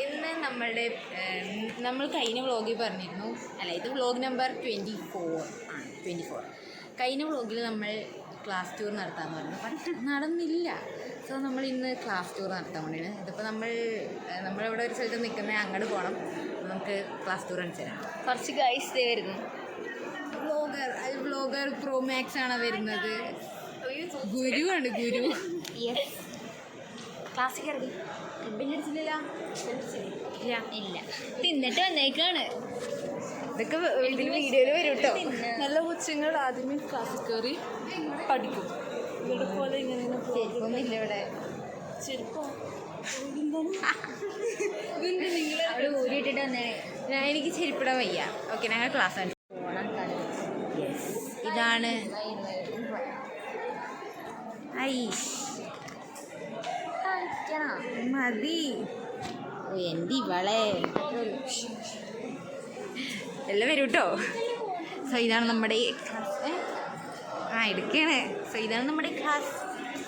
ഇന്ന് നമ്മൾ കഴിഞ്ഞ വ്ളോഗിൽ പറഞ്ഞിരുന്നു, അല്ല ഇത് വ്ളോഗ് നമ്പർ 24 ആണ്. 24 കഴിഞ്ഞ വ്ളോഗിൽ നമ്മൾ ക്ലാസ് ടൂർ നടത്താമെന്ന് പറഞ്ഞു, പക്ഷെ നടന്നില്ല. സോ നമ്മൾ ഇന്ന് ക്ലാസ് ടൂർ നടത്താൻ വേണ്ടിയാണ്. ഇതിപ്പോൾ നമ്മളിവിടെ ഒരു സ്ഥലത്ത് നിൽക്കുന്നത്, അങ്ങോട്ട് പോകണം. നമുക്ക് ക്ലാസ് ടൂർ കാണിച്ചു തരാം. കുറച്ച് ഗൈസ് വരുന്നു. വ്ളോഗർ പ്രോ മാക്സ് ആണ് വരുന്നത്. ഗുരുവാണ് ഗുരു. ക്ലാസ്സിൽ കയറി ബില്ലടിച്ചില്ല. ഇല്ല, തിന്നിട്ട് വന്നേക്കാണ്. ഇതൊക്കെ ഇതിൽ വീഡിയോയിൽ വരും കേട്ടോ. നല്ല കൊച്ചുങ്ങൾ ആദ്യമേ ക്ലാസ്സിൽ കയറി പഠിക്കും. ഇവിടെ പോലെ ഇങ്ങനെ ചെരുപ്പൊന്നുമില്ല ഇവിടെ. ചെരുപ്പോ അവിടെ ഊരിയിട്ടിട്ട് വന്നേ. എനിക്ക് ചെരുപ്പിടാൻ വയ്യ. ഓക്കെ, ഞങ്ങൾ ക്ലാസ് ആണ്. ഇതാണ് മതി. എൻ്റെ ഇവളെ എല്ലാം വരും കേട്ടോ. സോ ഇതാണ് നമ്മുടെ ക്ലാസ്. എടുക്കണേ. സോ ഇതാണ് നമ്മുടെ ക്ലാസ്.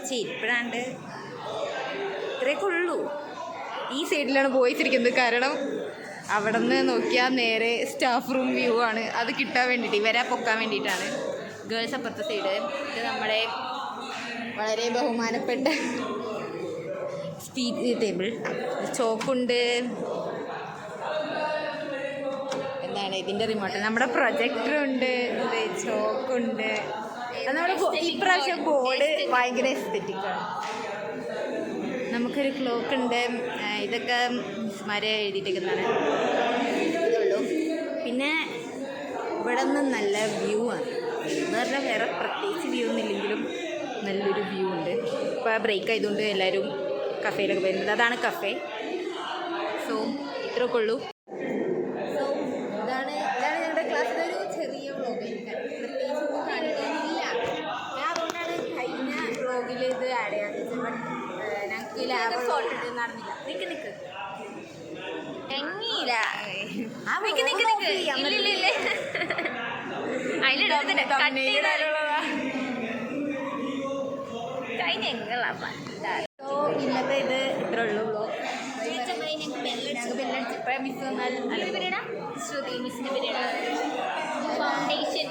ചെരുപ്പിടാണ്ട് ഇത്രയൊക്കെ ഉള്ളൂ. ഈ സൈഡിലാണ് ബോയ്സ് ഇരിക്കുന്നത്, കാരണം അവിടെ നിന്ന് നോക്കിയാൽ നേരെ സ്റ്റാഫ് റൂം വ്യൂ ആണ്. അത് കിട്ടാൻ വേണ്ടിയിട്ട്, ഇവരെ പൊക്കാൻ വേണ്ടിയിട്ടാണ്. ഗേൾസ് അപ്പുറത്തെ സൈഡ്. ഇത് നമ്മുടെ വളരെ ബഹുമാനപ്പെട്ട സ്പീച്ച് ടേബിൾ. ചോക്കുണ്ട്. എന്താണ് ഇതിൻ്റെ റിമോട്ട്? നമ്മുടെ പ്രൊജക്ടറുണ്ട്. ചോക്കുണ്ട്. നമ്മുടെ ഇപ്രാവശ്യം ബോർഡ് ഭയങ്കര എസ്തെറ്റിക്കാണ്. നമുക്കൊരു ക്ലോക്ക് ഉണ്ട്. ഇതൊക്കെ മിസ്മാരെ എഴുതിയിട്ടേക്കുന്നതാണ്. ഇതുള്ളൂ. പിന്നെ ഇവിടെ നിന്ന് നല്ല വ്യൂ ആണ്. എന്ന് പറഞ്ഞാൽ വേറെ പ്രത്യേകിച്ച് വ്യൂ ഒന്നുമില്ലെങ്കിലും നല്ലൊരു വ്യൂ ഉണ്ട്. ഇപ്പോൾ ബ്രേക്ക് ആയതുകൊണ്ട് എല്ലാവരും കഫേയിലൊക്കെ വരുന്നത്. അതാണ് കഫേ. സോ ഇത്രയൊക്കെ ഉള്ളൂ. സോ ഇതാണ് ഞങ്ങളുടെ ക്ലാസ്സിലൊരു ചെറിയ വ്ളോഗ്. എനിക്ക് പ്രത്യേകിച്ച് ഒന്നും കാണിക്കാനില്ല. ഞാൻ അതുകൊണ്ടാണ് കഴിഞ്ഞ വ്ളോഗിൽ ഇത് ആഡ് ചെയ്യാൻ വെച്ചത്. ബട്ട് ഞങ്ങൾക്ക് ലാബ് ഫോട്ടോ നടന്നില്ല. നിൽക്ക് എങ്ങിയില്ല. ഇന്നത്തെ ഇത് ഇത്ര ഉള്ളൂ വ്ളോഗ്. ഞങ്ങൾക്ക് ബെല്ലടിച്ച് ഇപ്പോഴും മിസ് വന്നാൽ ശ്രുതി മിസ്സിൻ്റെ ഫൗണ്ടേഷൻ